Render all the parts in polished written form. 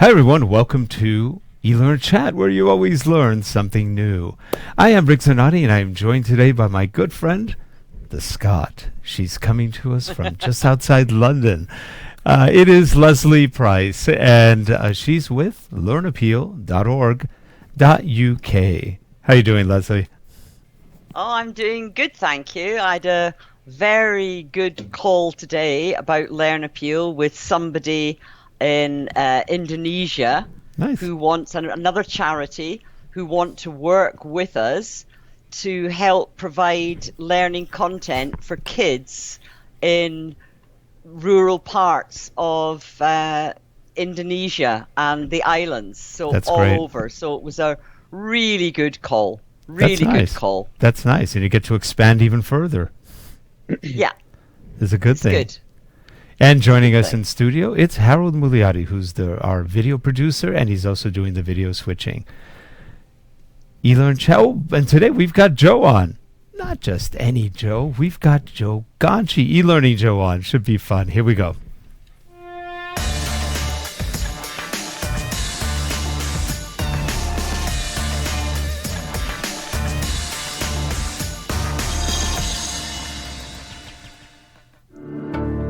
Hi everyone, welcome to eLearnChat, where you always learn something new. I am Rick Zanotti, and I am joined today by my good friend, the Scot. She's coming to us from just outside London. It is Leslie Price, and she's with learnappeal.org.uk. How you doing, Leslie? Oh, I'm doing good, thank you. I had a very good call today about Learn Appeal with somebody in Indonesia Nice. who wants another charity who want to work with us to help provide learning content for kids in rural parts of Indonesia and the islands, so That's all great. over. So it was a really good call. That's Really good nice. call. That's nice, and you get to expand even further. Yeah, It's a good it's thing. good. And joining Good us thing. in studio, it's Harold Muliati, who's our video producer, and he's also doing the video switching. eLearnChat. Oh, and today we've got Joe on. Not just any Joe. We've got Joe Ganci, eLearningJoe on. Should be fun. Here we go.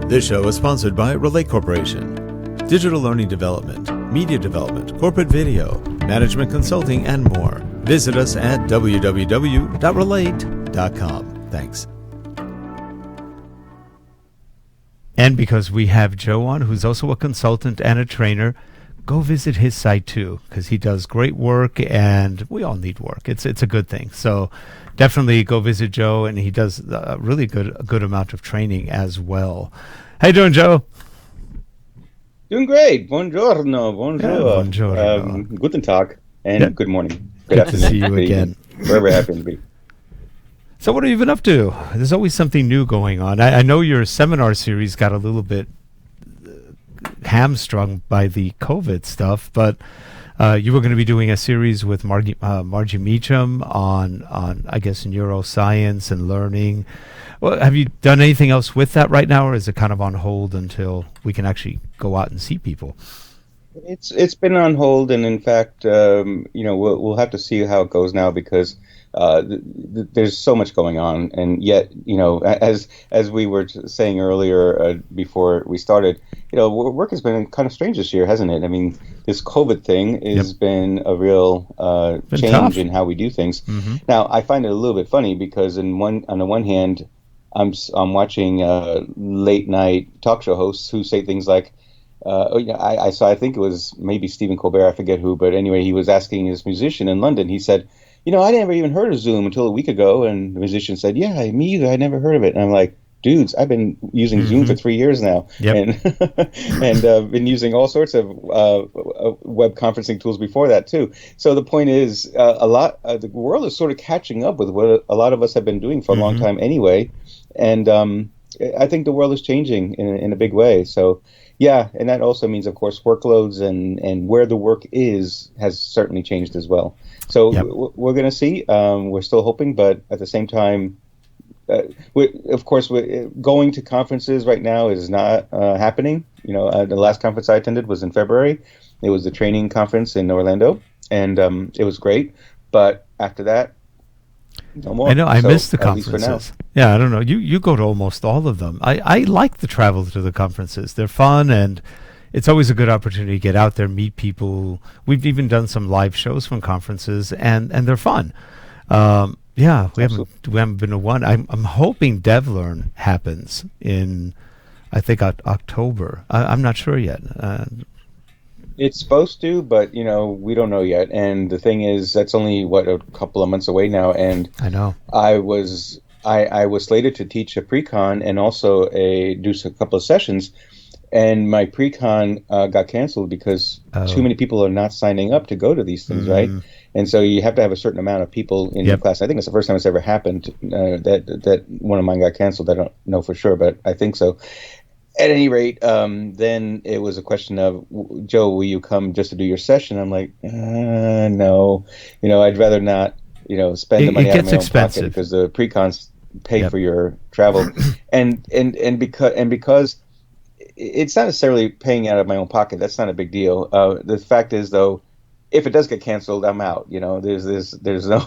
This show is sponsored by Relay Corporation. Digital learning development, media development, corporate video, management consulting, and more. Visit us at www.relate.com. Thanks. And because we have Joe on, who's also a consultant and a trainer, go visit his site too, because he does great work, and we all need work. It's a good thing. So definitely go visit Joe, and he does a really good amount of training as well. How you doing, Joe? Doing great. Buongiorno. Bonjour. Yeah, buongiorno. Guten Tag. And Yeah. good morning. Good Good to see you good again. evening, wherever I happen to be. So what have you been up to? There's always something new going on. I know your seminar series got a little bit hamstrung by the COVID stuff, but you were going to be doing a series with Margie Meacham on I guess neuroscience and learning. Well, have you done anything else with that right now, or is it kind of on hold until we can actually go out and see people? It's been on hold, and in fact, we'll have to see how it goes now because there's so much going on, and yet, as we were saying earlier before we started, work has been kind of strange this year, hasn't it? I mean, this COVID thing has been a real Been change tough. in how we do things. Mm-hmm. Now, I find it a little bit funny because on the one hand, I'm watching late night talk show hosts who say things like. I saw. I think it was maybe Stephen Colbert. I forget who, but anyway, he was asking his musician in London. He said, I never even heard of Zoom until a week ago. And the musician said, "Yeah, me either. I never heard of it." And I'm like, "Dudes, I've been using Zoom for 3 years now, Yep. and been using all sorts of web conferencing tools before that too." So the point is, the world is sort of catching up with what a lot of us have been doing for a long time anyway, and I think the world is changing in a big way. So. Yeah, and that also means, of course, workloads and where the work has certainly changed as well. So we're going to see. We're still hoping, but at the same time, going to conferences right now is not happening. The last conference I attended was in February. It was the training conference in Orlando, and it was great. But after that, no more. I know. I miss the at least for now. conferences. Yeah, I don't know. You go to almost all of them. I like the travel to the conferences. They're fun, and it's always a good opportunity to get out there, meet people. We've even done some live shows from conferences, and they're fun. We haven't been to one. I'm hoping DevLearn happens in, I think, October. I'm not sure yet. It's supposed to, but we don't know yet. And the thing is, that's only a couple of months away now. And I know. I was slated to teach a pre-con and also do a couple of sessions, and my pre-con got canceled because too many people are not signing up to go to these things, right? And so you have to have a certain amount of people in your class. I think it's the first time it's ever happened that one of mine got canceled. I don't know for sure, but I think so. At any rate, then it was a question of, Joe, will you come just to do your session? I'm like, no. I'd rather not, spend the money out of my own pocket because the pre-cons pay for your travel, and because it's not necessarily paying out of my own pocket. That's not a big deal. The fact is, though, if it does get canceled, I'm out. There's no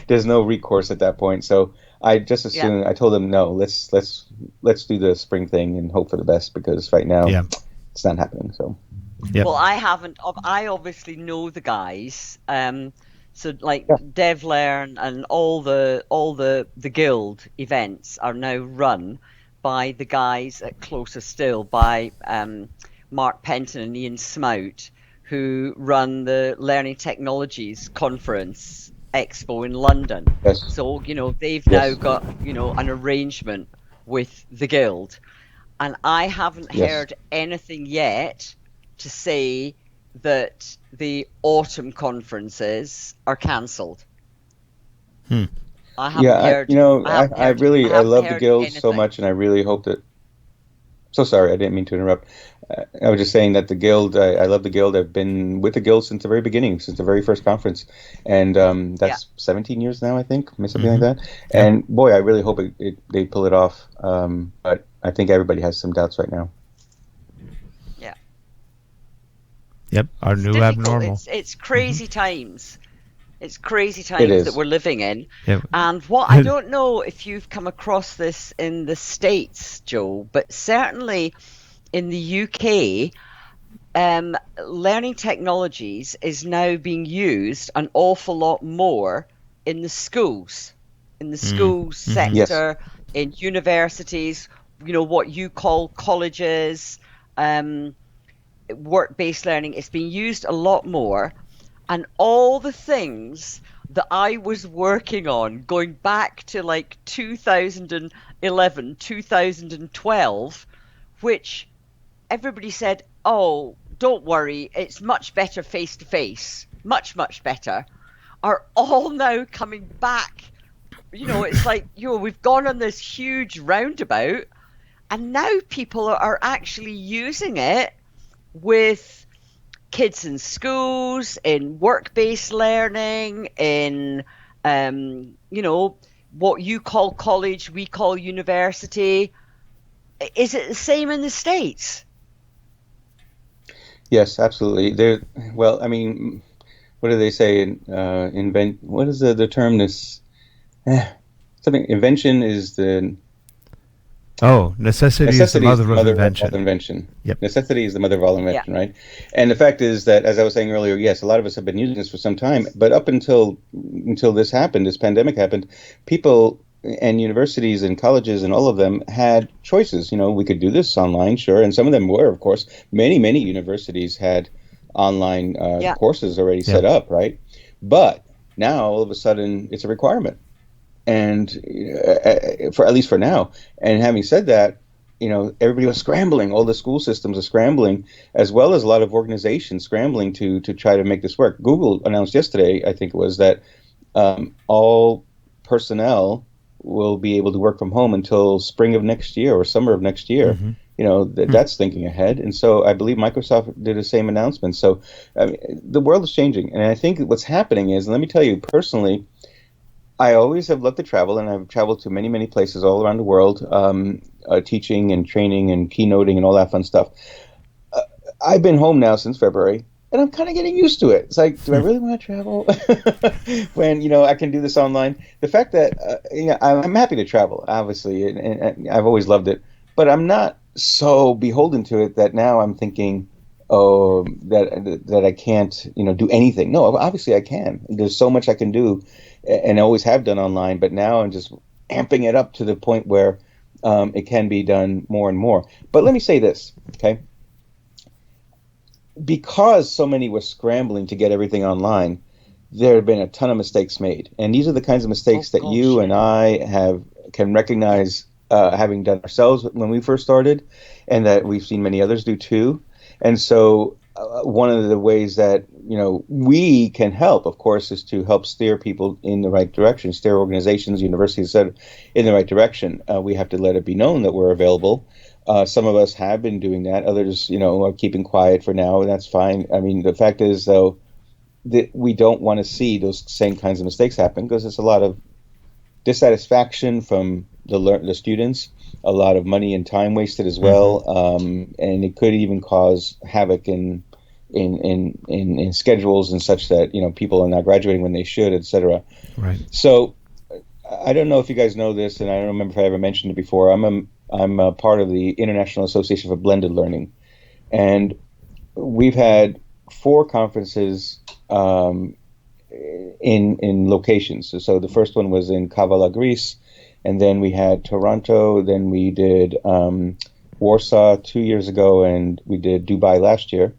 there's no recourse at that point. So I just assume I told them no. Let's do the spring thing and hope for the best, because right now it's not happening. So well, I obviously know the guys. So like DevLearn and all the guild events are now run by the guys at Closer Still, by Mark Penton and Ian Smout, who run the Learning Technologies Conference Expo in London. Yes. So, they've now got, an arrangement with the guild. And I haven't heard anything yet to say that the autumn conferences are cancelled. I haven't heard. I love the guild so much, and I really hope that. So sorry, I didn't mean to interrupt. I was just saying that the guild, I love the guild. I've been with the guild since the very beginning, since the very first conference, and that's 17 years now, I think, something like that. Yeah. And boy, I really hope they pull it off. But I think everybody has some doubts right now. Yeah. Yep, our new abnormal. It's crazy times. It's crazy times that we're living in. Yep. And what I don't know if you've come across this in the States, Joe, but certainly in the UK, learning technologies is now being used an awful lot more in the schools, sector, in universities, what you call colleges, work-based learning. It's being used a lot more. And all the things that I was working on going back to like 2011, 2012, which everybody said, oh, don't worry, it's much better face-to-face, much, much better, are all now coming back. It's like, we've gone on this huge roundabout, and now people are actually using it with kids in schools, in work-based learning, in, what you call college, we call university. Is it the same in the States? Yes, absolutely. Well, I mean, what do they say? What is the term? Something. Invention is the. Necessity is the mother of invention. Yep. Necessity is the mother of all invention, right? And the fact is that, as I was saying earlier, yes, a lot of us have been using this for some time, but up until this happened, this pandemic happened, people and universities and colleges and all of them had choices. We could do this online, sure, and some of them were, of course. Many universities had online courses already set up, right? But now, all of a sudden, it's a requirement. And for at least for now. And having said that, everybody was scrambling. All the school systems are scrambling, as well as a lot of organizations scrambling to try to make this work. Google announced yesterday, I think it was, that all personnel will be able to work from home until spring of next year or summer of next year. That's thinking ahead. And so I believe Microsoft did the same announcement. So the world is changing. And I think what's happening is, and let me tell you personally, I always have loved to travel, and I've traveled to many, many places all around the world, teaching and training and keynoting and all that fun stuff. I've been home now since February, and I'm kind of getting used to it. It's like, do I really want to travel when, I can do this online? The fact that, I'm happy to travel, obviously, and I've always loved it, but I'm not so beholden to it that now I'm thinking, that I can't, do anything. No, obviously I can. There's so much I can do, and I always have done online, but now I'm just amping it up to the point where it can be done more and more. But let me say this, okay? Because so many were scrambling to get everything online, there have been a ton of mistakes made. And these are the kinds of mistakes that you and I can recognize having done ourselves when we first started, and that we've seen many others do too. And so one of the ways that, we can help, of course, is to help steer people in the right direction, steer organizations, universities in the right direction. We have to let it be known that we're available. Some of us have been doing that. Others, are keeping quiet for now, and that's fine. I mean, the fact is, though, that we don't want to see those same kinds of mistakes happen, because there's a lot of dissatisfaction from the students, a lot of money and time wasted as well, and it could even cause havoc in schedules and such that people are not graduating when they should, etc. Right. So I don't know if you guys know this, and I don't remember if I ever mentioned it before. I'm a part of the International Association for Blended Learning, and we've had 4 conferences in locations. So the first one was in Kavala, Greece, and then we had Toronto, then we did Warsaw 2 years ago, and we did Dubai last year,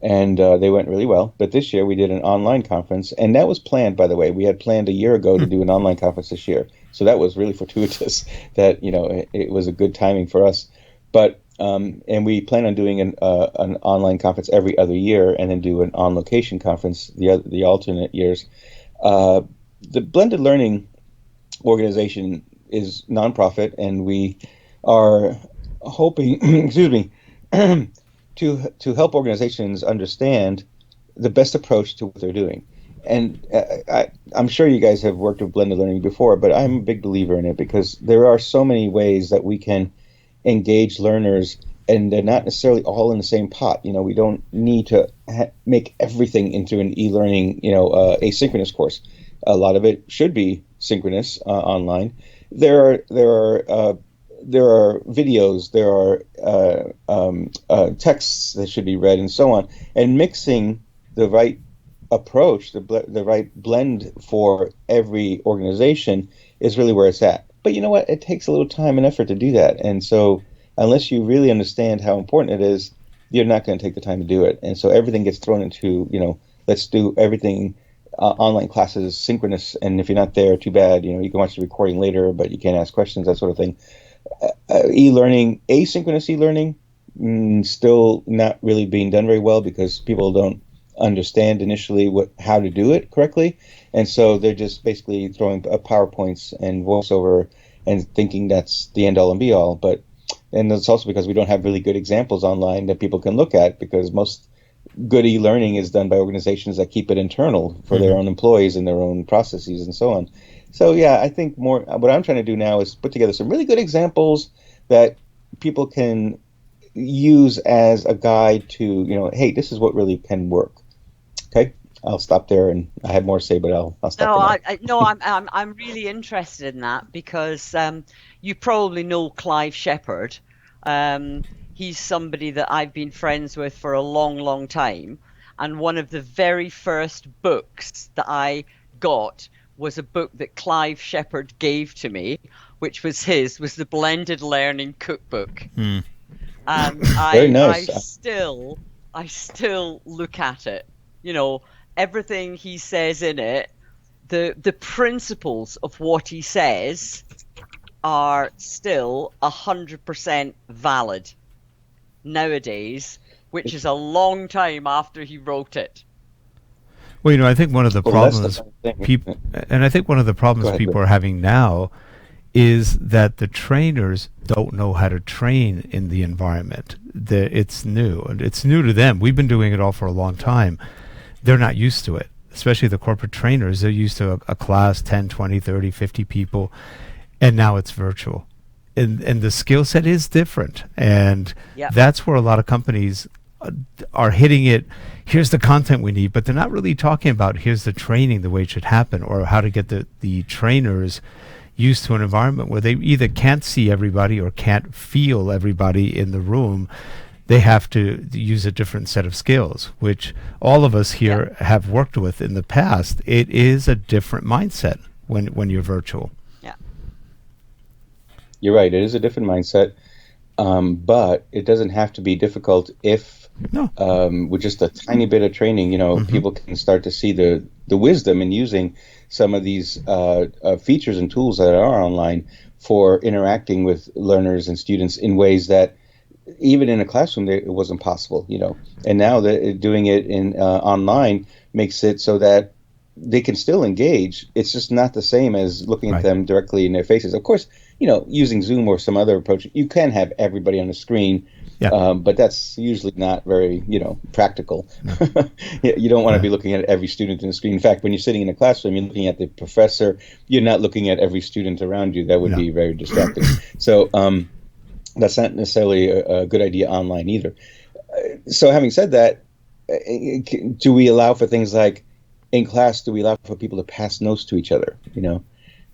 and they went really well. But this year we did an online conference, and that was planned, by the way. We had planned a year ago to do an online conference this year, so that was really fortuitous that it was a good timing for us. But and we plan on doing an online conference every other year, and then do an on-location conference the alternate years. The Blended Learning organization is nonprofit, and we are hoping, excuse me, to help organizations understand the best approach to what they're doing. And I'm sure you guys have worked with blended learning before, but I'm a big believer in it because there are so many ways that we can engage learners, and they're not necessarily all in the same pot. We don't need to make everything into an e-learning, asynchronous course. A lot of it should be synchronous online. There are videos, there are texts that should be read, and so on. And mixing the right approach, the right blend for every organization is really where it's at. But you know what? It takes a little time and effort to do that. And so unless you really understand how important it is, you're not going to take the time to do it. And so everything gets thrown into, let's do everything online classes synchronous. And if you're not there, too bad. You can watch the recording later, but you can't ask questions, that sort of thing. E-learning, asynchronous e-learning, still not really being done very well because people don't understand initially how to do it correctly, and so they're just basically throwing PowerPoints and voiceover and thinking that's the end all and be all. And it's also because we don't have really good examples online that people can look at, because most good e-learning is done by organizations that keep it internal for their own employees and their own processes and so on. So yeah, I think what I'm trying to do now is put together some really good examples that people can use as a guide to, hey, this is what really can work. Okay, I'll stop there, and I have more to say, but I'll stop there. I'm really interested in that because you probably know Clive Shepherd. He's somebody that I've been friends with for a long, long time, and one of the very first books that I got was a book that Clive Shepherd gave to me, which was the Blended Learning Cookbook. Very nice. I still look at it. Everything he says in it, the principles of what he says are still 100% valid nowadays, which is a long time after he wrote it. Well, I think one of the problems people are having now is that the trainers don't know how to train in the environment. It's new, and it's new to them. We've been doing it all for a long time. They're not used to it, especially the corporate trainers. They're used to a class, 10, 20, 30, 50 people, and now it's virtual. And the skill set is different, and that's where a lot of companies are hitting it. Here's the content we need, but they're not really talking about here's the training, the way it should happen, or how to get the trainers used to an environment where they either can't see everybody or can't feel everybody in the room. They have to use a different set of skills, which all of us here have worked with in the past. It is a different mindset when you're virtual. Yeah, you're right. It is a different mindset, but it doesn't have to be difficult if with just a tiny bit of training, people can start to see the wisdom in using some of these features and tools that are online for interacting with learners and students in ways that even in a classroom it wasn't possible, and now that doing it in online makes it so that they can still engage. It's just not the same as looking at them directly in their faces. Of course, using Zoom or some other approach, you can have everybody on the screen Yeah. But that's usually not very, practical. You don't want to be looking at every student in the screen. In fact, when you're sitting in a classroom, you're looking at the professor. You're not looking at every student around you. That would be very distracting. So that's not necessarily a good idea online either. So having said that, do we allow for things like in class? Do we allow for people to pass notes to each other?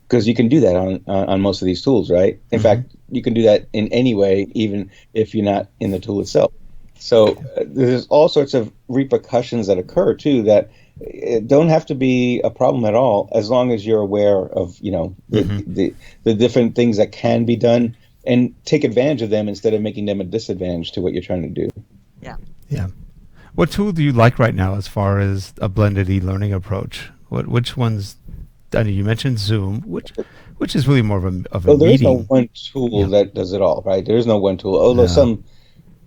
Because you can do that on most of these tools, right? In fact, you can do that in any way, even if you're not in the tool itself. So there's all sorts of repercussions that occur too that don't have to be a problem at all, as long as you're aware of the different things that can be done and take advantage of them instead of making them a disadvantage to what you're trying to do. Yeah. What tool do you like right now as far as a blended e-learning approach? Which ones? I know you mentioned Zoom, which is really more of a Well, there meeting. is no one tool that does it all, right? There is no one tool. Although some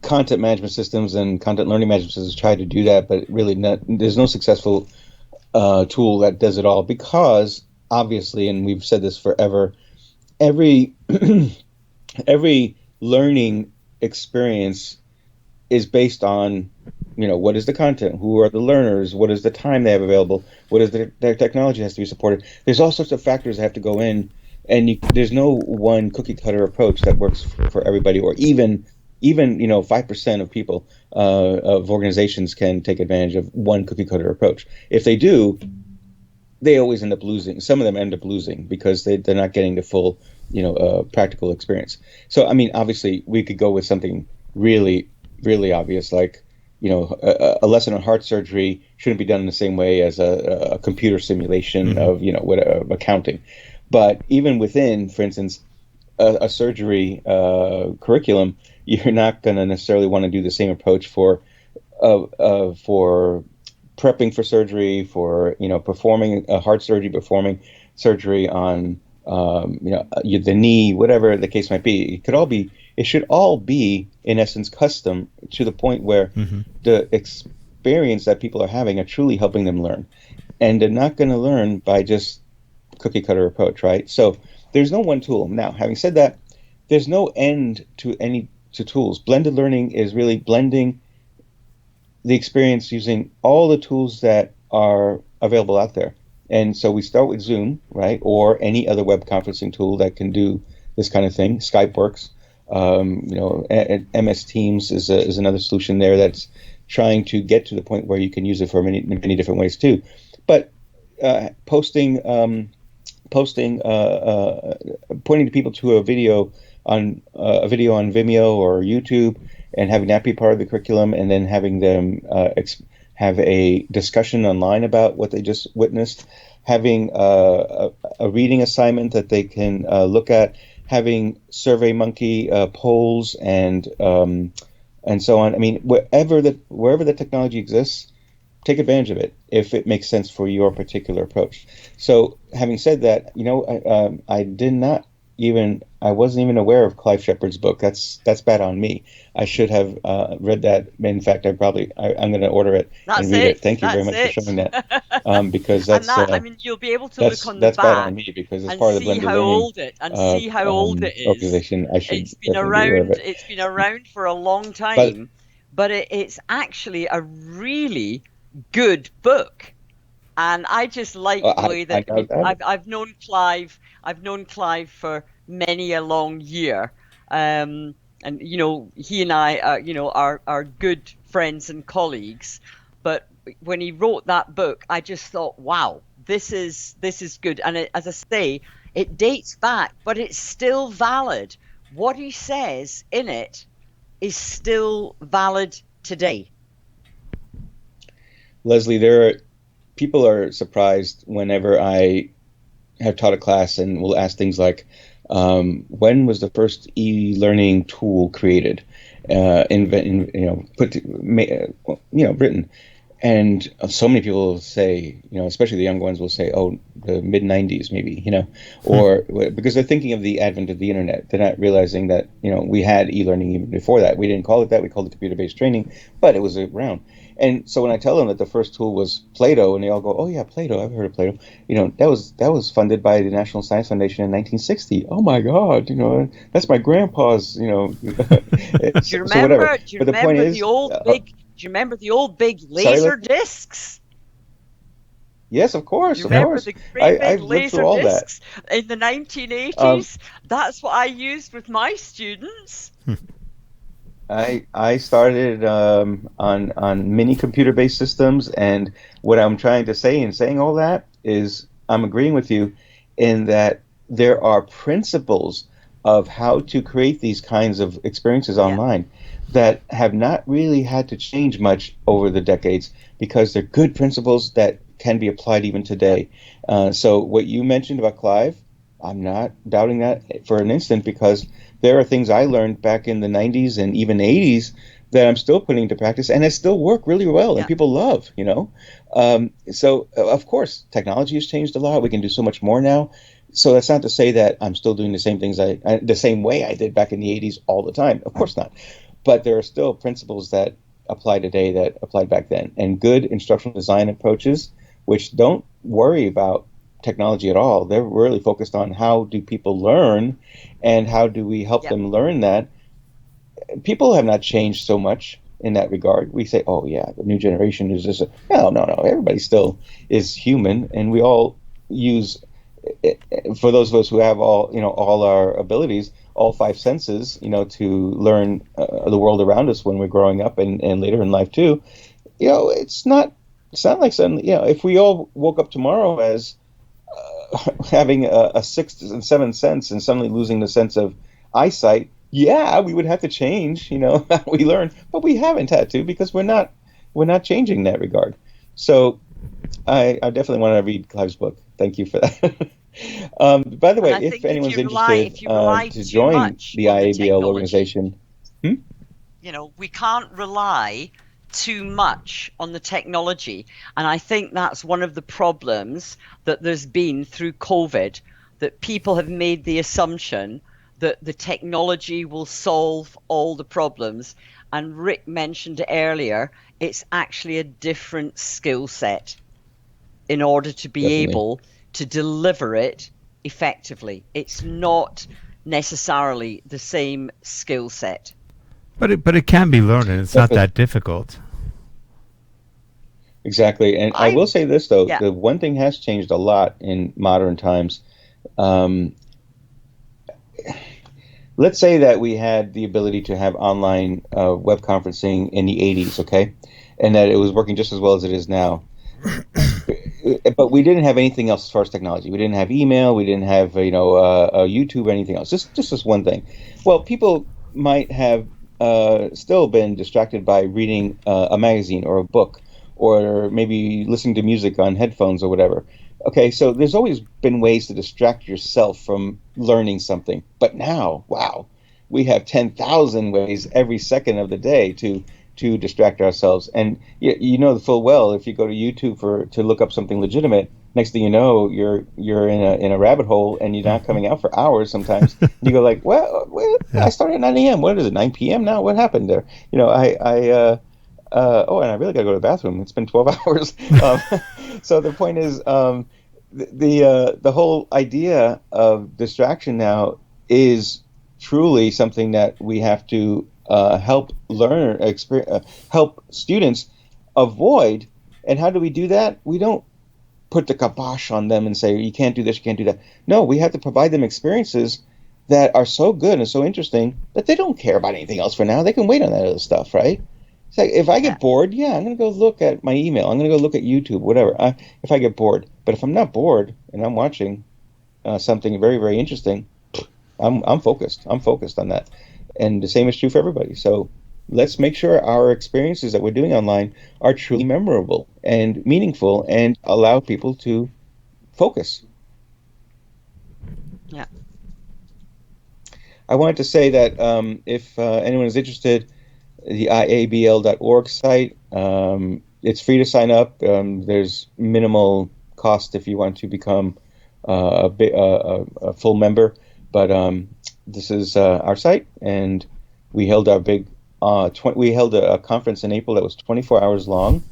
content management systems and content learning management systems try to do that, but really there's no successful tool that does it all, because obviously, and we've said this forever, every every learning experience is based on, what is the content, who are the learners, what is the time they have available, what is their technology has to be supported. There's all sorts of factors that have to go in, and there's no one cookie cutter approach that works for everybody, or even 5% of people of organizations can take advantage of one cookie cutter approach. If they do, they always end up losing. Some of them end up losing because they're not getting the full practical experience. So I mean, obviously we could go with something really, really obvious, like a lesson on heart surgery shouldn't be done in the same way as a computer simulation of accounting. But even within, for instance, a surgery curriculum, you're not going to necessarily want to do the same approach for prepping for surgery, for performing a heart surgery, performing surgery on the knee, whatever the case might be. It should all be in essence custom to the point where the experience that people are having are truly helping them learn, and they're not going to learn by just cookie cutter approach, right? So there's no one tool. Now, having said that, there's no end to tools. Blended learning is really blending the experience using all the tools that are available out there. And so we start with Zoom, right, or any other web conferencing tool that can do this kind of thing. Skype works. MS Teams is another solution there that's trying to get to the point where you can use it for many different ways too. But pointing people to a video on Vimeo or YouTube, and having that be part of the curriculum, and then having them have a discussion online about what they just witnessed, having a reading assignment that they can look at, having SurveyMonkey polls and so on. I mean, wherever the technology exists, take advantage of it if it makes sense for your particular approach. So, having said that, I wasn't even aware of Clive Shepard's book. That's bad on me. I should have read that. In fact, I'm going to order it and read it. Thank you very much for showing that. Because that's you'll be able to look on the that's back bad on me, because as part of the blended learning see how old it is. Organization, I should It's been definitely be aware of it. It's been around for a long time, but it's actually a really good book. And I just like the way that I've known Clive. I've known Clive for many a long year, and he and I are good friends and colleagues. But when he wrote that book, I just thought, wow, this is good. And as I say, it dates back, but it's still valid. What he says in it is still valid today. Leslie, people are surprised whenever I have taught a class and will ask things like, when was the first e-learning tool created, written? And so many people say, especially the younger ones will say, oh, the mid 90s maybe, or because they're thinking of the advent of the internet. They're not realizing that, we had e-learning even before that. We didn't call it that. We called it computer-based training, but it was around. And so when I tell them that the first tool was Plato, and they all go, oh yeah, Plato, I've heard of Plato. That was funded by the National Science Foundation in 1960. Oh my God, that's my grandpa's, so whatever. Do you But the point remember the is, old big? Do you remember the old big sorry, laser discs? yes, of Do course, you of remember course. the great big I've lived through laser all that. discs in the Um, 1980s? That's what I used with my students. I started on mini computer based systems, and what I'm trying to say in saying all that is I'm agreeing with you in that there are principles of how to create these kinds of experiences Yeah, online that have not really had to change much over the decades because they're good principles that can be applied even yeah, today. So what you mentioned about Clive, I'm not doubting that for an instant because there are things I learned back in the 90s and even 80s that I'm still putting into practice and it still work really well and yeah. people love. So of course, technology has changed a lot. We can do so much more now. So that's not to say that I'm still doing the same things the same way I did back in the 80s all the time. Of course not. But there are still principles that apply today that applied back then. And good instructional design approaches, which don't worry about technology at all. They're really focused on how do people learn and how do we help Yep. them learn that. People have not changed so much in that regard. We say, oh, yeah, the new generation is this. No, no, no. Everybody still is human, and we all use, for those of us who have all our abilities, all five senses, to learn the world around us when we're growing up and later in life too. It's not like suddenly, if we all woke up tomorrow as having a sixth and seventh sense and suddenly losing the sense of eyesight, yeah, we would have to change, how we learn, but we haven't had to because we're not changing in that regard. So I definitely want to read Clive's book. Thank you for that. By the And way, I if think anyone's interested if you rely to too join much the on the IABL technology, organization, hmm? we can't rely too much on the technology. And I think that's one of the problems that there's been through COVID, that people have made the assumption that the technology will solve all the problems. And Rick mentioned earlier, it's actually a different skill set in order to be Definitely. able to deliver it effectively. It's not necessarily the same skill set. But it can be learned, and it's not Definitely. that difficult. Exactly. And I I will say this, though, Yeah, the one thing has changed a lot in modern times. Um, let's say that we had the ability to have online web conferencing in the 80s, okay? And that it was working just as well as it is now. But we didn't have anything else as far as technology. We didn't have email. We didn't have, YouTube or anything else. Just this one thing. Well, people might have still been distracted by reading a magazine or a book or maybe listening to music on headphones or whatever. Okay, so there's always been ways to distract yourself from learning something. But now, wow, we have 10,000 ways every second of the day to distract ourselves. And you know full well if you go to YouTube to look up something legitimate, next thing you know you're in a rabbit hole and you're not coming out for hours sometimes. You go like, well, I Yeah. started at 9 a.m. What is it, 9 p.m. now? What happened there? And I really got to go to the bathroom. It's been 12 hours. So the point is, the whole idea of distraction now is truly something that we have to help students avoid. And how do we do that? We don't put the kibosh on them and say you can't do this, you can't do that. No, we have to provide them experiences that are so good and so interesting that they don't care about anything else for now. They can wait on that other stuff, right? It's like if I yeah, get bored, yeah, I'm gonna go look at my email. I'm gonna go look at YouTube, whatever. If I get bored, but if I'm not bored and I'm watching something very, very interesting, I'm focused. I'm focused on that, and the same is true for everybody. So let's make sure our experiences that we're doing online are truly memorable and meaningful, and allow people to focus. yeah. I wanted to say that if anyone is interested, the IABL.org site. It's free to sign up. There's minimal cost if you want to become a full member. But this is our site, and we held our big. We held a conference in April that was 24 hours long.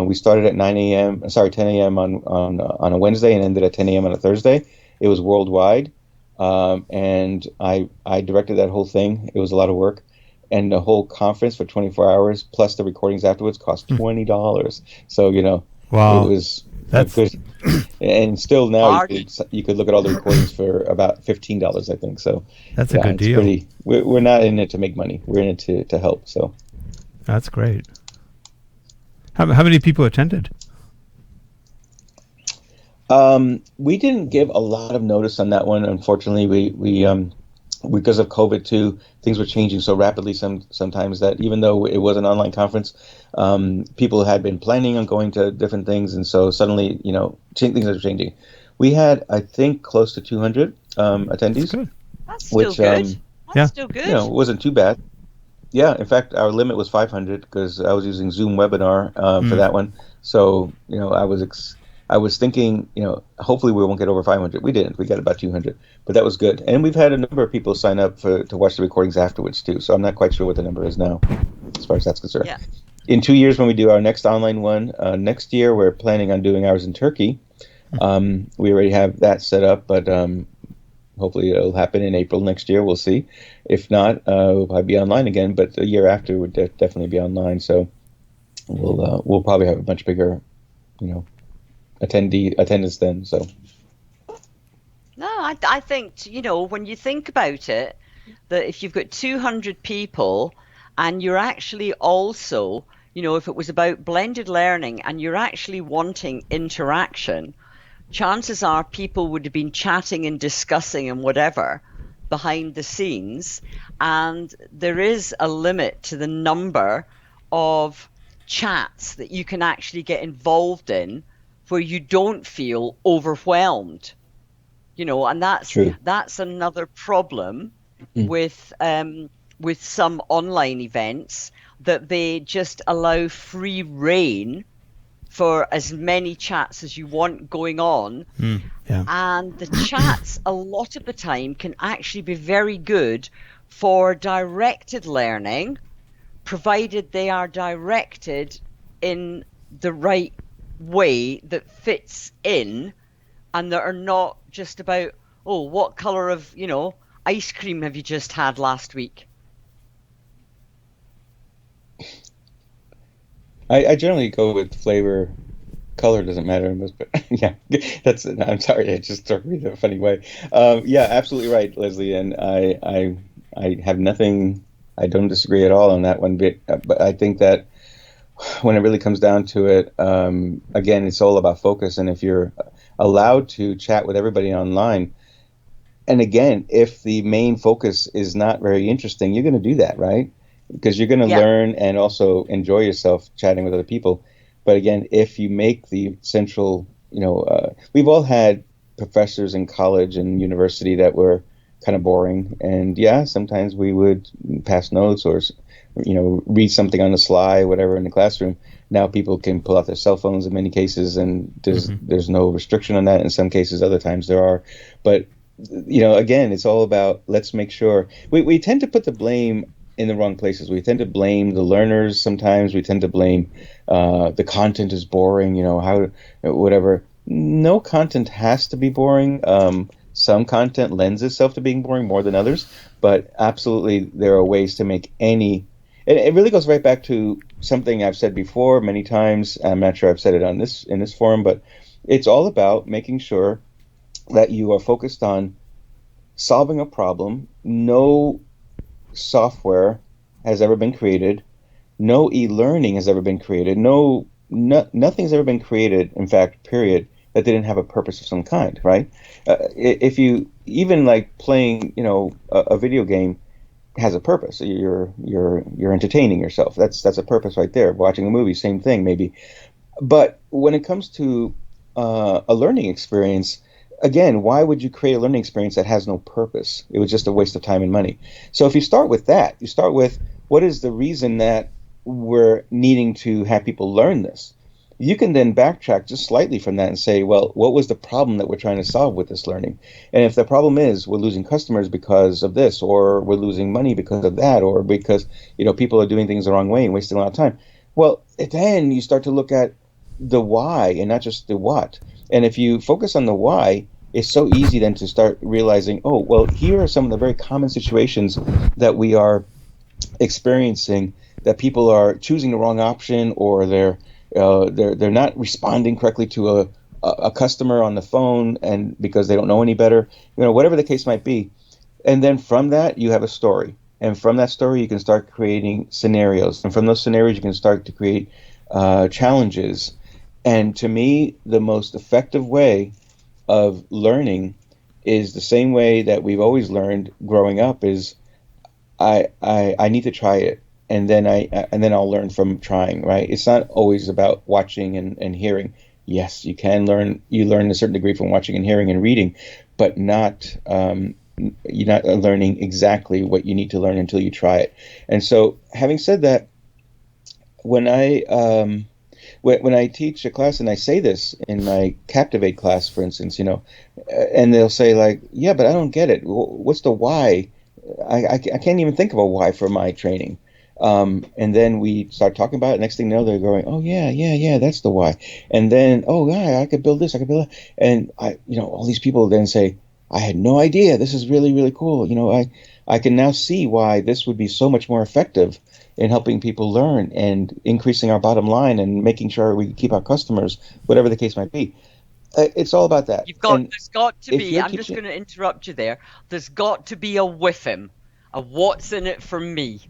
We started at 10 a.m. on a Wednesday and ended at 10 a.m. on a Thursday. It was worldwide, and I directed that whole thing. It was a lot of work, and the whole conference for 24 hours plus the recordings afterwards cost $20. So Wow. it was That's good. And still now Mark. you could look at all the recordings for about $15, I think. So a good deal. We're not in it to make money. We're in it to help. So that's great. How many people attended? We didn't give a lot of notice on that one. Unfortunately, we because of COVID too, things were changing so rapidly sometimes that even though it was an online conference, people had been planning on going to different things, and so suddenly, things are changing. We had, I think, close to 200 attendees. That's good. That's still good. That's still good. It wasn't too bad. Yeah, in fact, our limit was 500 because I was using Zoom Webinar for that one. So, I was thinking, hopefully we won't get over 500. We didn't. We got about 200, but that was good. And we've had a number of people sign up to watch the recordings afterwards too. So I'm not quite sure what the number is now, as far as that's concerned. Yeah. In 2 years, when we do our next online one, next year we're planning on doing ours in Turkey. We already have that set up, but hopefully it'll happen in April next year. We'll see. If not, we'll probably be online again. But the year after would definitely be online. So we'll probably have a much bigger, attendance then. So No, I think, when you think about it, that if you've got 200 people and you're actually also, if it was about blended learning and you're actually wanting interaction, chances are people would have been chatting and discussing and whatever behind the scenes, and there is a limit to the number of chats that you can actually get involved in where you don't feel overwhelmed, and that's True. That's another problem with some online events, that they just allow free reign for as many chats as you want going on. Yeah. And the chats a lot of the time can actually be very good for directed learning, provided they are directed in the right way that fits in, and that are not just about, what color of ice cream have you just had last week? I generally go with flavor. Color doesn't matter, but yeah, I'm sorry, it just struck me in a funny way. Yeah, absolutely right, Leslie, and I have nothing. I don't disagree at all on that one bit. But I think that when it really comes down to it, again, it's all about focus. And if you're allowed to chat with everybody online, and again, if the main focus is not very interesting, you're going to do that, right? Because you're going to learn and also enjoy yourself chatting with other people. But again, if you make the central, we've all had professors in college and university that were kind of boring. And yeah, sometimes we would pass notes or, read something on the sly, whatever, in the classroom. Now people can pull out their cell phones in many cases, and there's no restriction on that. In some cases, other times there are. But, again, it's all about, let's make sure. We tend to put the blame in the wrong places. We tend to blame the learners sometimes. We tend to blame the content is boring, whatever. No content has to be boring. Some content lends itself to being boring more than others, but absolutely there are ways to make any. It really goes right back to something I've said before many times. I'm not sure I've said it in this forum, but it's all about making sure that you are focused on solving a problem. No software has ever been created. No e-learning has ever been created. Nothing's ever been created, in fact, period, that didn't have a purpose of some kind, right? If you even like playing, a video game has a purpose. You're entertaining yourself. That's a purpose right there. Watching a movie, same thing maybe. But when it comes to a learning experience, again, why would you create a learning experience that has no purpose? It was just a waste of time and money. So if you start with that, you start with what is the reason that we're needing to have people learn this. You can then backtrack just slightly from that and say, well, what was the problem that we're trying to solve with this learning? And if the problem is we're losing customers because of this, or we're losing money because of that, or because, people are doing things the wrong way and wasting a lot of time, well, then you start to look at the why and not just the what. And if you focus on the why, it's so easy then to start realizing, oh, well, here are some of the very common situations that we are experiencing, that people are choosing the wrong option, or they're not responding correctly to a customer on the phone, and because they don't know any better, whatever the case might be. And then from that, you have a story. And from that story, you can start creating scenarios. And from those scenarios, you can start to create challenges. And to me, the most effective way of learning is the same way that we've always learned growing up, is I need to try it, and then I'll learn from trying, right? It's not always about watching and hearing. Yes, you can learn. You learn a certain degree from watching and hearing and reading, but you're not learning exactly what you need to learn until you try it. And so, having said that, when I teach a class, and I say this in my Captivate class, for instance, and they'll say like, yeah, but I don't get it. What's the why? I can't even think of a why for my training. And then we start talking about it. Next thing you know, they're going, oh yeah, that's the why. And then, oh yeah, I could build this, I could build that. And all these people then say, I had no idea. This is really, really cool. I can now see why this would be so much more effective in helping people learn and increasing our bottom line and making sure we keep our customers, whatever the case might be. It's all about that. There's got to be, I'm teaching, just going to interrupt you there. There's got to be a WIFM, a what's in it for me.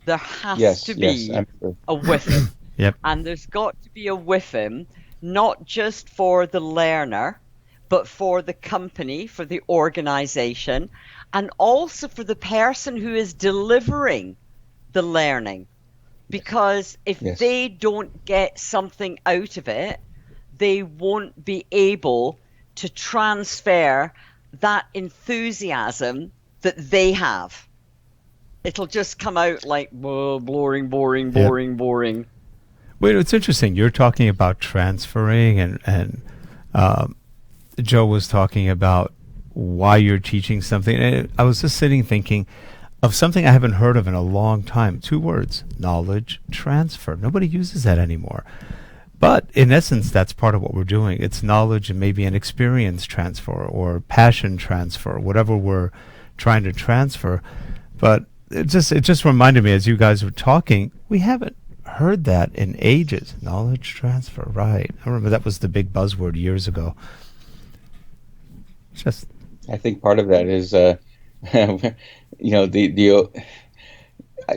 There has to be a WIFM. Yep. And there's got to be a WIFM, not just for the learner, but for the company, for the organization, and also for the person who is delivering the learning. Because if they don't get something out of it, they won't be able to transfer that enthusiasm that they have. It'll just come out like, boring. Wait, it's interesting. You're talking about transferring, and Joe was talking about why you're teaching something. And I was just sitting thinking of something I haven't heard of in a long time. 2 words: knowledge transfer. Nobody uses that anymore. But in essence, that's part of what we're doing. It's knowledge and maybe an experience transfer or passion transfer, whatever we're trying to transfer. But it just reminded me, as you guys were talking, we haven't heard that in ages. Knowledge transfer, right? I remember that was the big buzzword years ago. I think part of that is,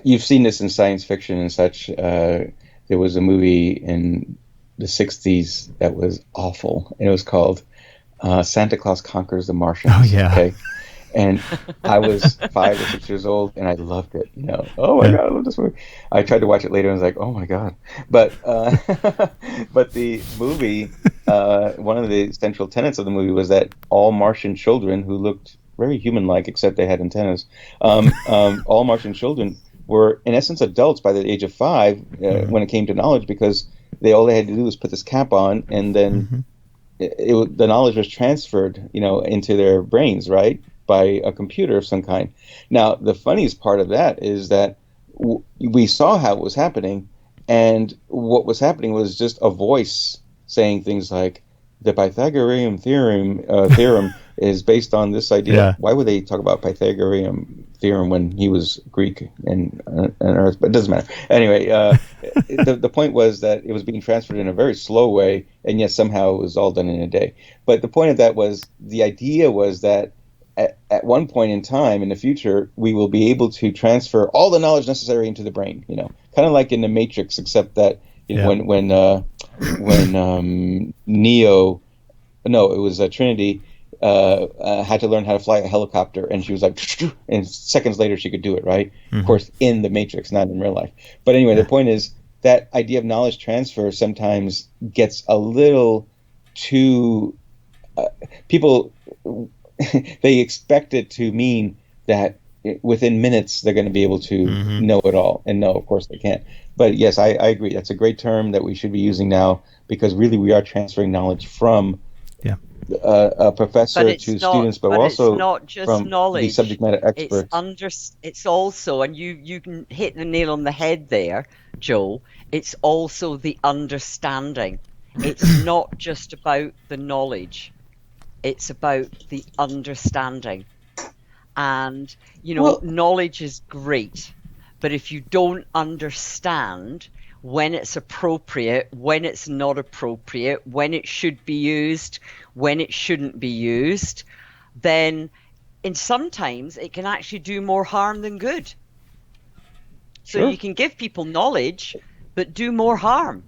you've seen this in science fiction and such. There was a movie in the 60s that was awful, and it was called Santa Claus Conquers the Martians. Oh, yeah. Okay? And I was 5 or 6 years old, and I loved it. Oh my God, I love this movie. I tried to watch it later, and I was like, oh my God. But but the movie, one of the central tenets of the movie was that all Martian children who looked very human-like, except they had antennas, all Martian children were, in essence, adults by the age of 5 when it came to knowledge, because all they had to do was put this cap on, and then the knowledge was transferred, into their brains, right, by a computer of some kind. Now, the funniest part of that is that we saw how it was happening, and what was happening was just a voice saying things like, the Pythagorean theorem is based on this idea. Yeah. Why would they talk about Pythagorean theorem when he was Greek and Earth? But it doesn't matter. Anyway, the point was that it was being transferred in a very slow way, and yet somehow it was all done in a day. But the point of that was, the idea was that at one point in time in the future, we will be able to transfer all the knowledge necessary into the brain. Kind of like in the Matrix, except that when Neo, no, it was Trinity, had to learn how to fly a helicopter, and she was like, and seconds later she could do it, right? Of course, in the Matrix, not in real life. But anyway, the point is that idea of knowledge transfer sometimes gets a little too people. They expect it to mean that within minutes they're going to be able to know it all. And no, of course they can't. But yes, I agree. That's a great term that we should be using now, because really we are transferring knowledge from a professor to students, but also it's not just from knowledge. the subject matter experts. It's also, and you can hit the nail on the head there, Joe. It's also the understanding. It's not just about the knowledge. It's about the understanding. And, knowledge is great, but if you don't understand when it's appropriate, when it's not appropriate, when it should be used, when it shouldn't be used, then sometimes it can actually do more harm than good. So you can give people knowledge, but do more harm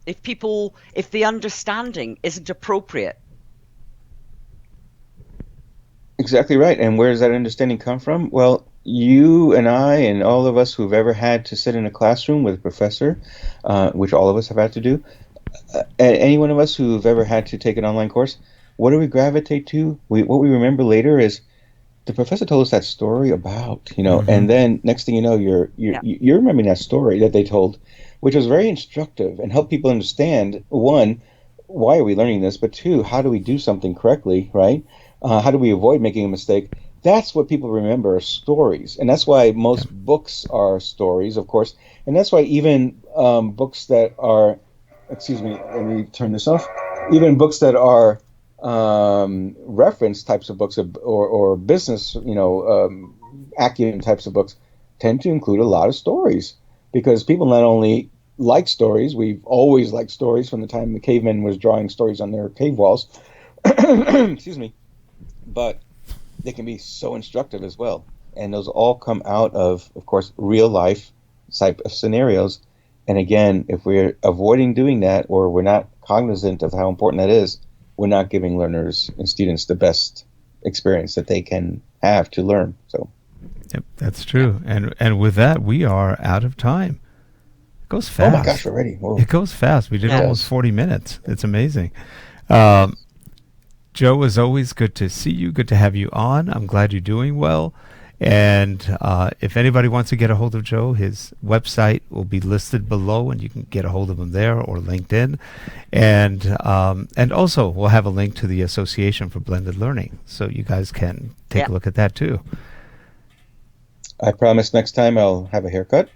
if the understanding isn't appropriate. Exactly right. And where does that understanding come from? Well, you and I and all of us who've ever had to sit in a classroom with a professor, which all of us have had to do, any one of us who've ever had to take an online course, what do we gravitate to? What we remember later is the professor told us that story about, and then next thing you know, you're remembering that story that they told, which was very instructive and helped people understand, one, why are we learning this, but two, how do we do something correctly, right? How do we avoid making a mistake? That's what people remember, are stories. And that's why most books are stories, of course. And that's why even books that are, excuse me, let me turn this off. Even books that are reference types of books or business, acumen types of books tend to include a lot of stories, because people not only like stories, we've always liked stories from the time the caveman was drawing stories on their cave walls, excuse me, but they can be so instructive as well. And those all come out of course, real life type of scenarios. And again, if we're avoiding doing that, or we're not cognizant of how important that is, we're not giving learners and students the best experience that they can have to learn. So, yep, that's true. And with that, we are out of time. It goes fast. Oh my gosh, already! Whoa. It goes fast. We did almost 40 minutes. It's amazing. Joe, as always, good to see you. Good to have you on. I'm glad you're doing well. And if anybody wants to get a hold of Joe, his website will be listed below, and you can get a hold of him there, or LinkedIn. And also, we'll have a link to the Association for Blended Learning, so you guys can take a look at that too. I promise next time I'll have a haircut.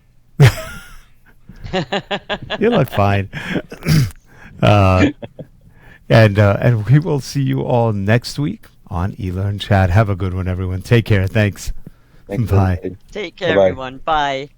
You look fine. And we will see you all next week on eLearnChat. Have a good one, everyone. Take care. Thanks. Thanks. Bye. Take care, everyone. Bye.